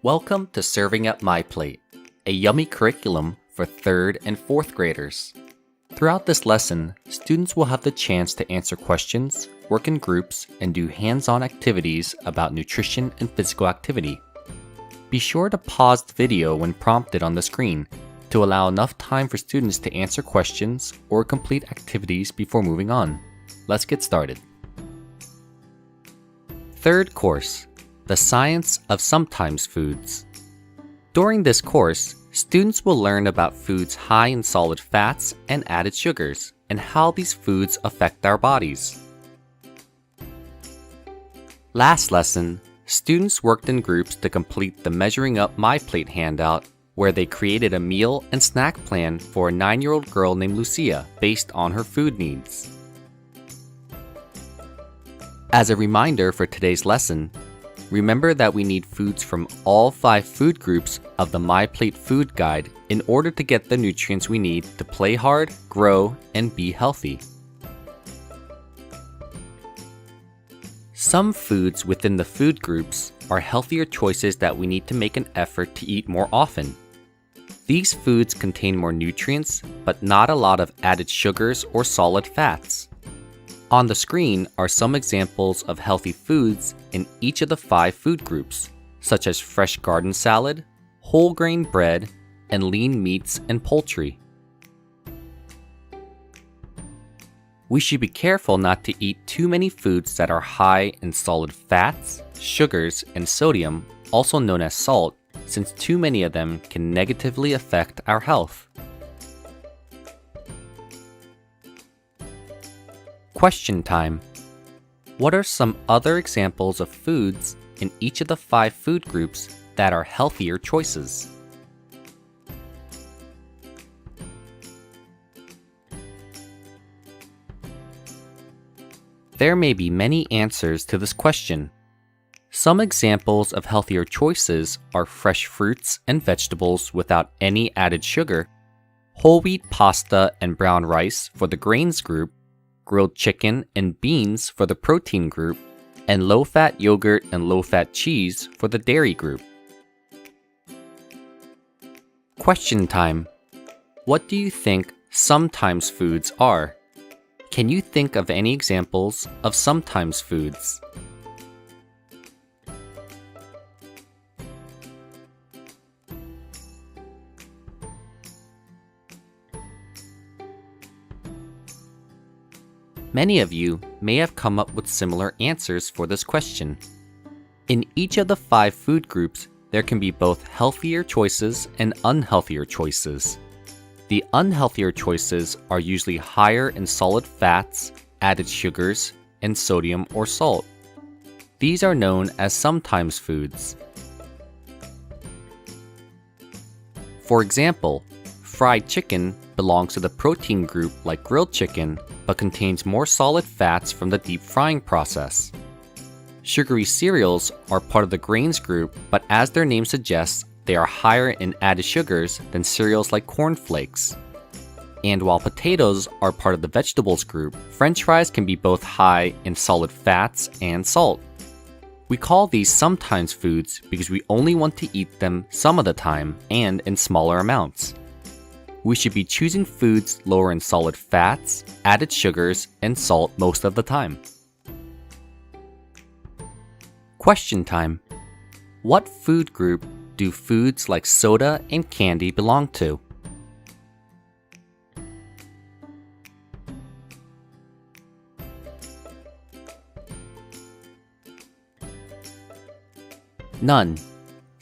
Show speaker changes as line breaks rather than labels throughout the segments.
Welcome to Serving Up MyPlate, a yummy curriculum for 3rd and 4th graders. Throughout this lesson, students will have the chance to answer questions, work in groups, and do hands-on activities about nutrition and physical activity. Be sure to pause the video when prompted on the screen to allow enough time for students to answer questions or complete activities before moving on. Let's get started. Third course, the science of sometimes foods. During this course, students will learn about foods high in solid fats and added sugars and how these foods affect our bodies. Last lesson, students worked in groups to complete the Measuring Up MyPlate handout where they created a meal and snack plan for a 9-year-old girl named Lucia based on her food needs. As a reminder for today's lesson, remember that we need foods from all 5 food groups of the MyPlate food guide in order to get the nutrients we need to play hard, grow, and be healthy. Some foods within the food groups are healthier choices that we need to make an effort to eat more often. These foods contain more nutrients, but not a lot of added sugars or solid fats. On the screen are some examples of healthy foods in each of the 5 food groups, such as fresh garden salad, whole grain bread, and lean meats and poultry. We should be careful not to eat too many foods that are high in solid fats, sugars, and sodium, also known as salt, since too many of them can negatively affect our health. Question time. What are some other examples of foods in each of the 5 food groups that are healthier choices? There may be many answers to this question. Some examples of healthier choices are fresh fruits and vegetables without any added sugar, whole wheat pasta and brown rice for the grains group, grilled chicken and beans for the protein group, and low-fat yogurt and low-fat cheese for the dairy group. Question time. What do you think sometimes foods are? Can you think of any examples of sometimes foods? Many of you may have come up with similar answers for this question. In each of the 5 food groups, there can be both healthier choices and unhealthier choices. The unhealthier choices are usually higher in solid fats, added sugars, and sodium or salt. These are known as sometimes foods. For example, fried chicken belongs to the protein group like grilled chicken, but contains more solid fats from the deep frying process. Sugary cereals are part of the grains group, but as their name suggests, they are higher in added sugars than cereals like corn flakes. And while potatoes are part of the vegetables group, French fries can be both high in solid fats and salt. We call these sometimes foods because we only want to eat them some of the time and in smaller amounts. We should be choosing foods lower in solid fats, added sugars, and salt most of the time. Question time. What food group do foods like soda and candy belong to? None.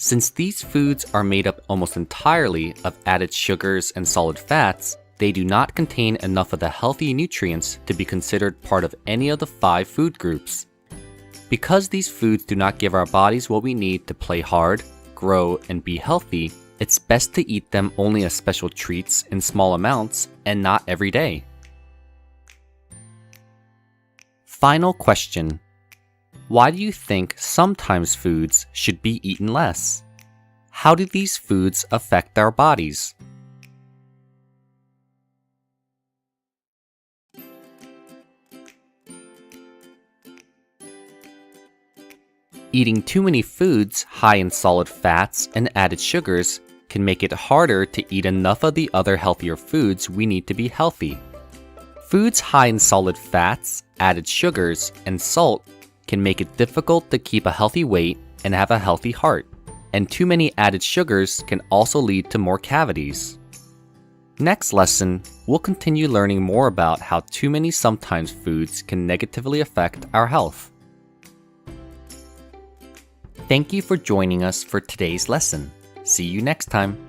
Since these foods are made up almost entirely of added sugars and solid fats, they do not contain enough of the healthy nutrients to be considered part of any of the 5 food groups. Because these foods do not give our bodies what we need to play hard, grow, and be healthy, it's best to eat them only as special treats in small amounts and not every day. Final question. Why do you think sometimes foods should be eaten less? How do these foods affect our bodies? Eating too many foods high in solid fats and added sugars can make it harder to eat enough of the other healthier foods we need to be healthy. Foods high in solid fats, added sugars, and salt can make it difficult to keep a healthy weight and have a healthy heart. And too many added sugars can also lead to more cavities. Next lesson, we'll continue learning more about how too many sometimes foods can negatively affect our health. Thank you for joining us for today's lesson. See you next time.